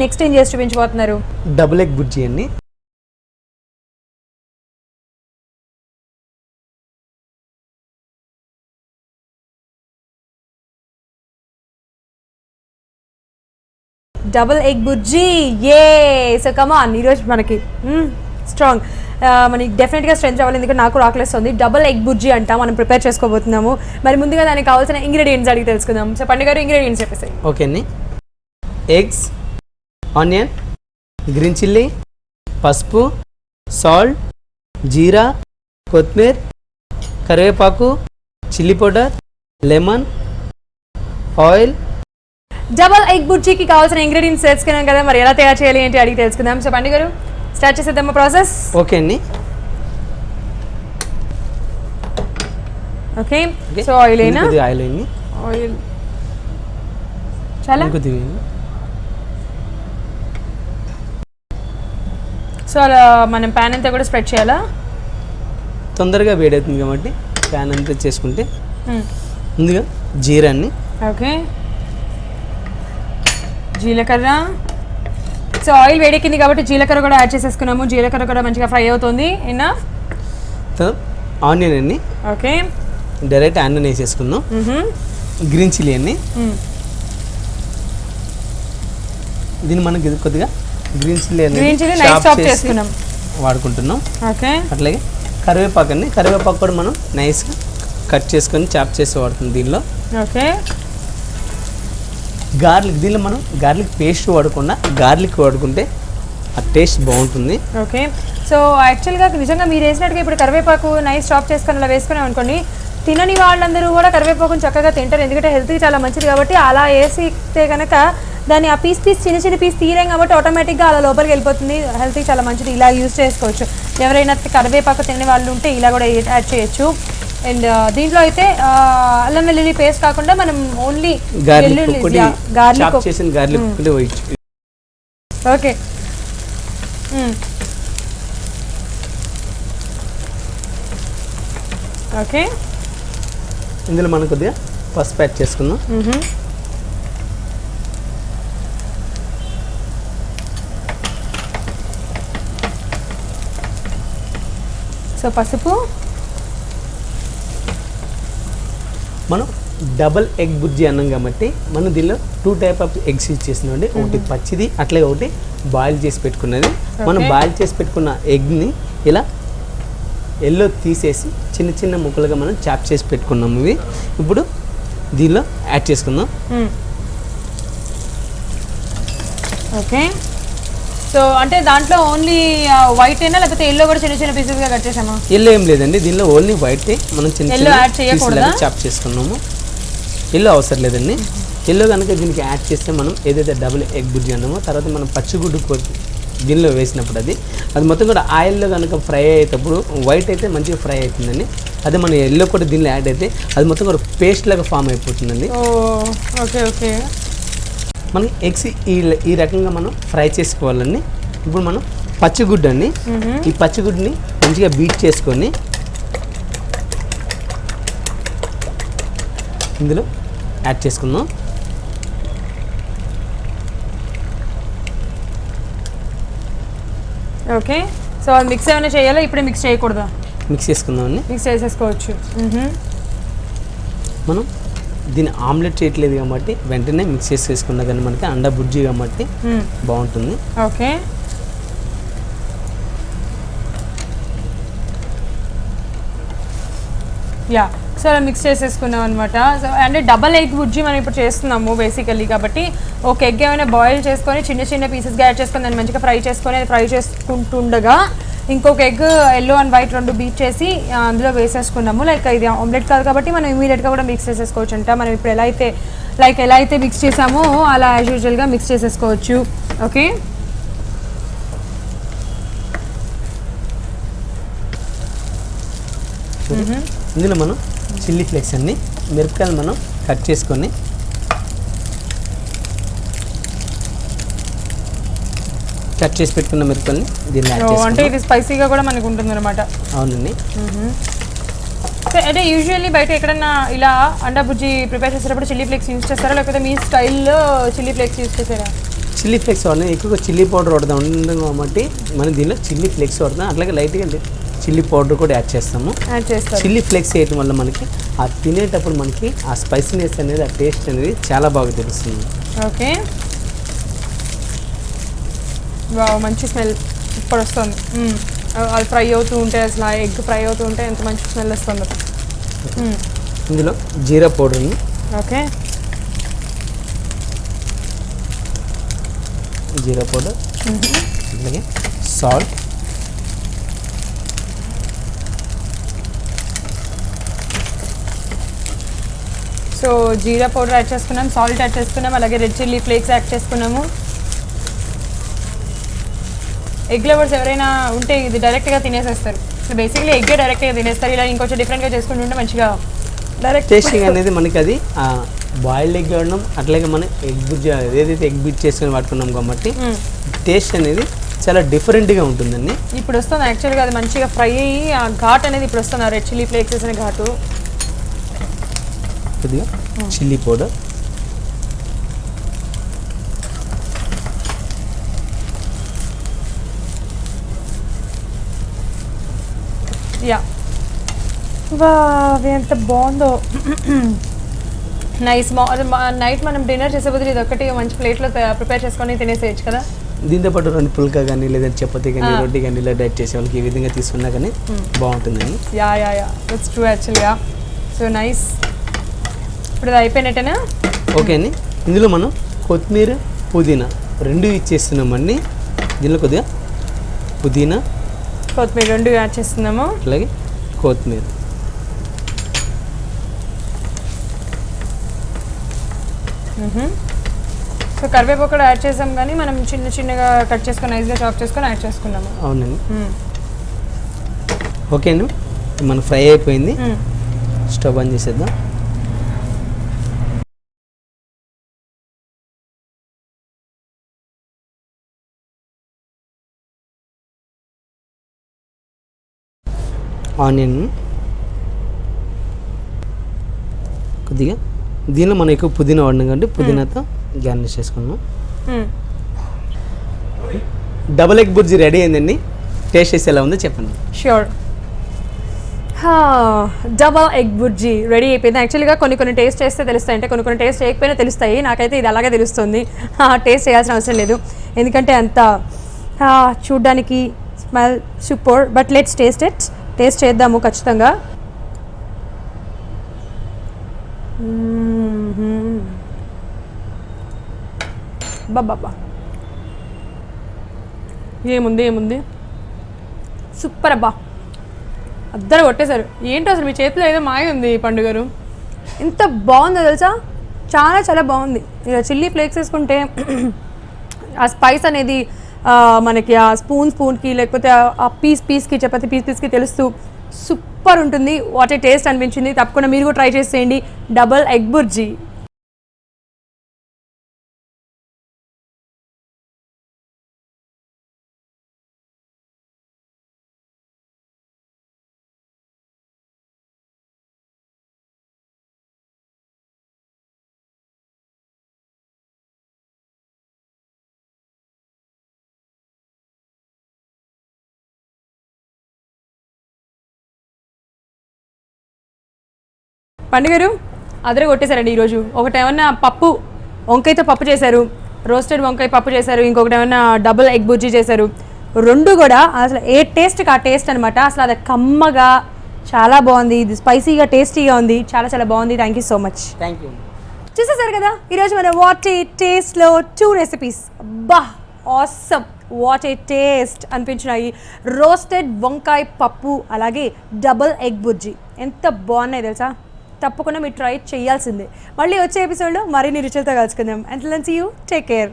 Next ఏం చేసి చూపించబోతున్నారు? Double egg bhurji అండి. డబుల్ ఎగ్ బుర్జీ, ఏ సో కమాన్. ఈరోజు మనకి స్ట్రాంగ్, మనకి డెఫినెట్గా స్ట్రెంత్ రావాలి, ఎందుకంటే నాకు ఆకలిస్తుంది. డబుల్ ఎగ్ బుర్జీ అంట మనం ప్రిపేర్ చేసుకోబోతున్నాము. మరి ముందుగా దానికి కావాల్సిన ఇంగ్రీడియంట్స్ అడిగి తెలుసుకుందాం. సో పండుగ గారు ఇంగ్రీడియంట్స్ చెప్పేసాయి. ఓకే అండి. ఎగ్స్, ఆనియన్, గ్రీన్ చిల్లీ, పసుపు, సాల్ట్, జీరా, కొత్తిమీర, కరివేపాకు, chilli powder, lemon, oil. Double egg బుర్జీకి కావాల్సిన ఇంగ్రీడియంట్స్ తెలుసుకున్నాం కదా, మరి ఎలా తయారు చేయాలి ఏంటి అడిగి తెలుసుకుందాం. సో పండుగ గారు స్టార్ట్ చేసేద్దామా ప్రాసెస్? ఓకే అండి. ఓకే, సో ఆయిల్ అయినా ఆయిల్ అయింది, ఆయిల్ చాలా సో అలా మనం ప్యాన్ అంతా కూడా స్ప్రెడ్ చేయాలా? తొందరగా వేడవుతుంది కాబట్టి ప్యాన్ అంతా చేసుకుంటే. ముందుగా జీరాన్ని, ఓకే, జీలకర్ర. సో ఆయిల్ వేడెక్కింది కాబట్టి జీలకర్ర కూడా యాడ్ చేసేసుకున్నాము. జీలకర్ర కూడా మంచిగా ఫ్రై అవుతుంది. అయినా ఆనియన్ అన్ని, ఓకే, డైరెక్ట్ ఆనియన్ వేసేసుకుందాం. గ్రీన్ చిల్లీ అన్ని, దీన్ని మనం కొద్దిగా గ్రీన్ చిల్లీ చేసుకున్నాం వాడుకుంటున్నాం. ఓకే, అట్లాగే కరివేపాకు అండి, కరివేపాకు కూడా మనం నైస్గా కట్ చేసుకొని చాప్ చేసి వాడుతుంది దీనిలో. ఓకే, గార్లిక్, దీనిలో మనం గార్లిక్ పేస్ట్ వాడకుండా గార్లిక్ వాడుకుంటే ఆ టేస్ట్ బాగుంటుంది. ఓకే, సో యాక్చువల్గా నిజంగా మీరు వేసినట్టుగా ఇప్పుడు కరివేపాకు నైస్ చాప్ చేసుకొని అలా వేసుకున్నాం అనుకోండి, తినని వాళ్ళందరూ కూడా కరివేపాకుని చక్కగా తింటారు, ఎందుకంటే హెల్త్కి చాలా మంచిది కాబట్టి. అలా వేసితే కనుక దాన్ని ఆ పీస్ చిన్న పీస్ తీయలేం కాబట్టి ఆటోమేటిక్గా అలా లోపలికి వెళ్ళిపోతుంది. హెల్త్కి చాలా మంచిది, ఇలా యూజ్ చేసుకోవచ్చు. ఎవరైనా కరివేపాకు తినే వాళ్ళు ఉంటే ఇలా కూడా యాడ్ చేయొచ్చు. అండ్ దీంట్లో అయితే అల్లం వెల్లుల్లి పేస్ట్ కాకుండా మనం ఓన్లీ గార్లిక్. ఓకే, ఓకే, ఇందులో మనం కొద్దిగా పసుపు యాడ్ చేసుకుందాం. సో పసుపు, మనం డబల్ ఎగ్ బుర్జీ అన్నాం కాబట్టి మనం దీనిలో 2 టైప్ ఆఫ్ ఎగ్స్ యూజ్ చేసినామండి. ఒకటి పచ్చిది, అట్లాగే ఒకటి బాయిల్ చేసి పెట్టుకున్నది. మనం బాయిల్ చేసి పెట్టుకున్న ఎగ్ని ఇలా ఎల్లో తీసేసి చిన్న చిన్న ముక్కలుగా మనం చాప్ చేసి పెట్టుకున్నాము. ఇవి ఇప్పుడు దీనిలో యాడ్ చేసుకుందాం. ఓకే, సో అంటే దాంట్లో ఓన్లీ వైట్ అయినా లేకపోతే ఎల్లో కూడా చిన్న చిన్న పీసెస్గా కట్ చేసామా? ఎల్లో ఏం లేదండి, దీనిలో ఓన్లీ వైట్ మనం చిన్న చిన్న చాప్ చేసుకున్నాము. ఎల్లో అవసరం లేదండి. ఎల్లో కనుక దీనికి యాడ్ చేస్తే మనం ఏదైతే డబుల్ ఎగ్ బుర్జీ అన్నామో తర్వాత మనం పచ్చిగుడ్డు దీనిలో వేసినప్పుడు అది మొత్తం కూడా ఆయిల్లో కనుక ఫ్రై అయ్యేటప్పుడు వైట్ అయితే మంచిగా ఫ్రై అవుతుందండి. అదే మన ఎల్లో కూడా దీనిలో యాడ్ అయితే అది మొత్తం కూడా పేస్ట్ లాగా ఫామ్ అయిపోతుందండి. ఓకే, ఓకే, మనం ఎగ్స్ ఈ రకంగా మనం ఫ్రై చేసుకోవాలండి. ఇప్పుడు మనం పచ్చిగుడ్డు అండి, ఈ పచ్చిగుడ్డుని మంచిగా బీట్ చేసుకొని ఇందులో యాడ్ చేసుకుందాం. ఓకే, సో అది మిక్స్ ఏమైనా చేయాలా? ఇప్పుడే మిక్స్ చేయకూడదా? మిక్స్ చేసుకుందామండి. మిక్స్ చేసేసుకోవచ్చు. మనం దీన్ని ఆమ్లెట్ చేయట్లేదు కాబట్టి వెంటనే మిక్స్ చేసుకున్నా కానీ మనకి అండా బుర్జీ కాబట్టి బాగుంటుంది. ఓకే, యా, సో అలా మిక్స్ చేసేసుకున్నాం అనమాట. సో అంటే డబల్ ఎగ్ బుర్జీ మనం ఇప్పుడు చేస్తున్నాము బేసికల్లీ కాబట్టి ఒక ఎగ్ ఏమైనా బాయిల్ చేసుకొని చిన్న చిన్న పీసెస్గా యాడ్ చేసుకొని దాన్ని మంచిగా ఫ్రై చేసుకొని అది ఫ్రై చేసుకుంటుండగా ఇంకొక ఎగ్ ఎల్లో అండ్ వైట్ రెండు బీట్ చేసి అందులో వేసేసుకున్నాము. లైక్ ఇది ఆమ్లెట్ కాదు కాబట్టి మనం ఇమీడియట్గా కూడా మిక్స్ చేసేసుకోవచ్చు అంట. మనం ఇప్పుడు ఎలా అయితే మిక్స్ చేసామో అలా యాజ్ యూజువల్గా మిక్స్ చేసేసుకోవచ్చు. ఓకే, ఇందులో మనం చిల్లీ ఫ్లేక్స్ అన్ని మిరపకాయలు మనం కట్ చేసుకొని కట్ చేసి పెట్టుకున్న మిరపకాయలని దీన్ని యాడ్ చేసుకుందాం. అంటే ఇది స్పైసీగా కూడా మనకు ఉంటుంది అనమాట. అవునండి. అంటే యూజువల్లీ బయట ఎక్కడన్నా ఇలా అండా బుజ్జి ప్రిపేర్ చేసేటప్పుడు చిల్లీ ఫ్లేక్స్ యూజ్ చేస్తారా లేకపోతే మీ స్టైల్లో చిల్లీ ఫ్లేక్స్ యూజ్ చేస్తారా? చిల్లీ ఫ్లేక్స్ వాడదాం. ఎక్కువగా చిల్లీ పౌడర్ వాడదాం ఉండడం కాబట్టి మనం దీనిలో చిల్లీ ఫ్లేక్స్ వాడదాం. అట్లాగే లైట్గా చిల్లీ పౌడర్ కూడా యాడ్ చేస్తాము. చిల్లీ ఫ్లేక్స్ వేయటం వల్ల మనకి ఆ తినేటప్పుడు మనకి ఆ స్పైసీనెస్ అనేది, ఆ టేస్ట్ అనేది చాలా బాగా తెలుస్తుంది. ఓకే, మంచి స్మెల్ ఇప్పుడు వస్తుంది. అది ఫ్రై అవుతూ ఉంటే, అసలు ఎగ్ ఫ్రై అవుతూ ఉంటే ఎంత మంచి స్మెల్ వస్తుంది. ఇందులో జీరా పౌడర్ని, ఓకే, జీరా పౌడర్, అలాగే సాల్ట్, సో జీరా పౌడర్ యాడ్ చేసుకున్నాం, సాల్ట్ యాడ్ చేసుకున్నాం, అలాగే రెడ్ చిల్లీ ఫ్లేక్స్ యాడ్ చేసుకున్నాము. ఎగ్ లవర్స్ ఎవరైనా ఉంటే ఇది డైరెక్ట్గా తినేసేస్తారు. సో బేసిక్లీ ఎగ్గే డైరెక్ట్గా తినేస్తారు. ఇలా ఇంకొంచెం డిఫరెంట్గా చేసుకుంటుంటే మంచిగా డైరెక్ట్ టేస్టింగ్ అనేది మనకి అది బాయిల్డ్ ఎగ్ వాడడం, అట్లాగే మనం ఎగ్ ఏదైతే ఎగ్ బీట్ చేసుకొని వాడుకున్నాం కాబట్టి టేస్ట్ అనేది చాలా డిఫరెంట్గా ఉంటుందండి. ఇప్పుడు వస్తుంది యాక్చువల్గా, అది మంచిగా ఫ్రై అయ్యి ఆ ఘాట్ అనేది ఇప్పుడు వస్తుంది. రెడ్ చిల్లీ ఫ్లేక్స్ వేసిన ఘాటు, కొద్దిగా చిల్లీ పౌడర్, యా ఎంత బాగుందో. నైస్. నైట్ మనం డిన్నర్ చేసే బదులు ఇది ఒక్కటి మంచి ప్లేట్లో ప్రిపేర్ చేసుకొని తినేసేయచ్చు కదా. దీంతో పాటు 2 పుల్కా కానీ లేదంటే చపాతీ కానీ రొట్టి కానీ ఇలా డైట్ చేసే వాళ్ళకి ఈ విధంగా తీసుకున్నా కానీ బాగుంటుందండి. యా ఇట్స్ ట్రూ యాక్చువల్గా. So nice. ఇప్పుడు ఇది అయిపోయినట్టేనా? ఓకే అండి. ఇందులో మనం కొత్తిమీర, పుదీనా 2 ఇచ్చేస్తున్నామండి. దీనిలో కొద్దిగా పుదీనా, కొత్తిమీర 2 యాడ్ చేస్తున్నాము. అలాగే కొత్తిమీర, సో కరివేపాకు కూడా యాడ్ చేసాం, కానీ మనం చిన్నగా కట్ చేసుకొని నైస్గా చాప్ చేసుకొని యాడ్ చేసుకున్నాము. అవునండి. ఓకే అండి, మన ఫ్రై అయిపోయింది. స్టవ్ ఆన్ చేసేద్దాం. ఆనియన్ కొద్దిగా, దీనిలో మనం ఎక్కువ పుదీనా వాడినాం కాబట్టి పుదీనాతో గార్నిష్ చేసుకున్నాం. డబుల్ ఎగ్ బుర్జీ రెడీ అయిందండి. టేస్ట్ చేసి ఎలా ఉందో చెప్పండి. Sure. Double egg bhurji ready అయిపోయింది. యాక్చువల్గా కొన్ని టేస్ట్ చేస్తే తెలుస్తాయి, అంటే కొన్ని టేస్ట్ చేయకపోయినా తెలుస్తాయి. నాకైతే ఇది అలాగే తెలుస్తుంది. టేస్ట్ చేయాల్సిన అవసరం లేదు, ఎందుకంటే అంత చూడ్డానికి smell super. But let's taste it. Taste చేద్దాము ఖచ్చితంగా. బాబా ఏముంది సూపర్ అబ్బా, అద్దరు కొట్టేశారు. ఏంటో అసలు మీ చేతిలో ఏదో మాయ ఉంది పండుగారు. ఎంత బాగుందో తెలుసా, చాలా బాగుంది. ఇక చిల్లీ ఫ్లేక్స్ వేసుకుంటే ఆ స్పైస్ అనేది మనకి ఆ స్పూన్కి లేకపోతే ఆ పీస్కి చపాతి పీస్కి తెలుస్తూ సూపర్ ఉంటుంది. వాట్ ఏ టేస్ట్ అనిపించింది. తప్పకుండా మీరు కూడా ట్రై చేసేయండి డబల్ ఎగ్ బుర్జీ. పండుగారు అదరే కొట్టేశారండి ఈరోజు. ఒకటేమన్నా పప్పు, వంకాయతో పప్పు చేశారు, రోస్టెడ్ వంకాయ పప్పు చేశారు, ఇంకొకటి ఏమన్నా డబుల్ ఎగ్ బుర్జీ చేశారు. 2 కూడా అసలు ఏ టేస్ట్కి ఆ టేస్ట్ అనమాట. అసలు అది కమ్మగా చాలా బాగుంది, ఇది స్పైసీగా టేస్టీగా ఉంది. చాలా బాగుంది. Thank you so much. Thank you. చూసేసారు కదా ఈరోజు మన వాట్ ఏ టేస్ట్లో 2 రెసిపీస్. అబ్బా ఆసమ్, వాట్ ఏ టేస్ట్ అనిపించినాయి. రోస్టెడ్ వంకాయ పప్పు, అలాగే డబుల్ ఎగ్ బుర్జీ ఎంత బాగున్నాయి తెలుసా. తప్పకుండా మీరు ట్రై చేయాల్సిందే. మళ్ళీ వచ్చే ఎపిసోడ్లో మరిన్ని రుచులతో కలుసుకుందాం. Until then see you, take care.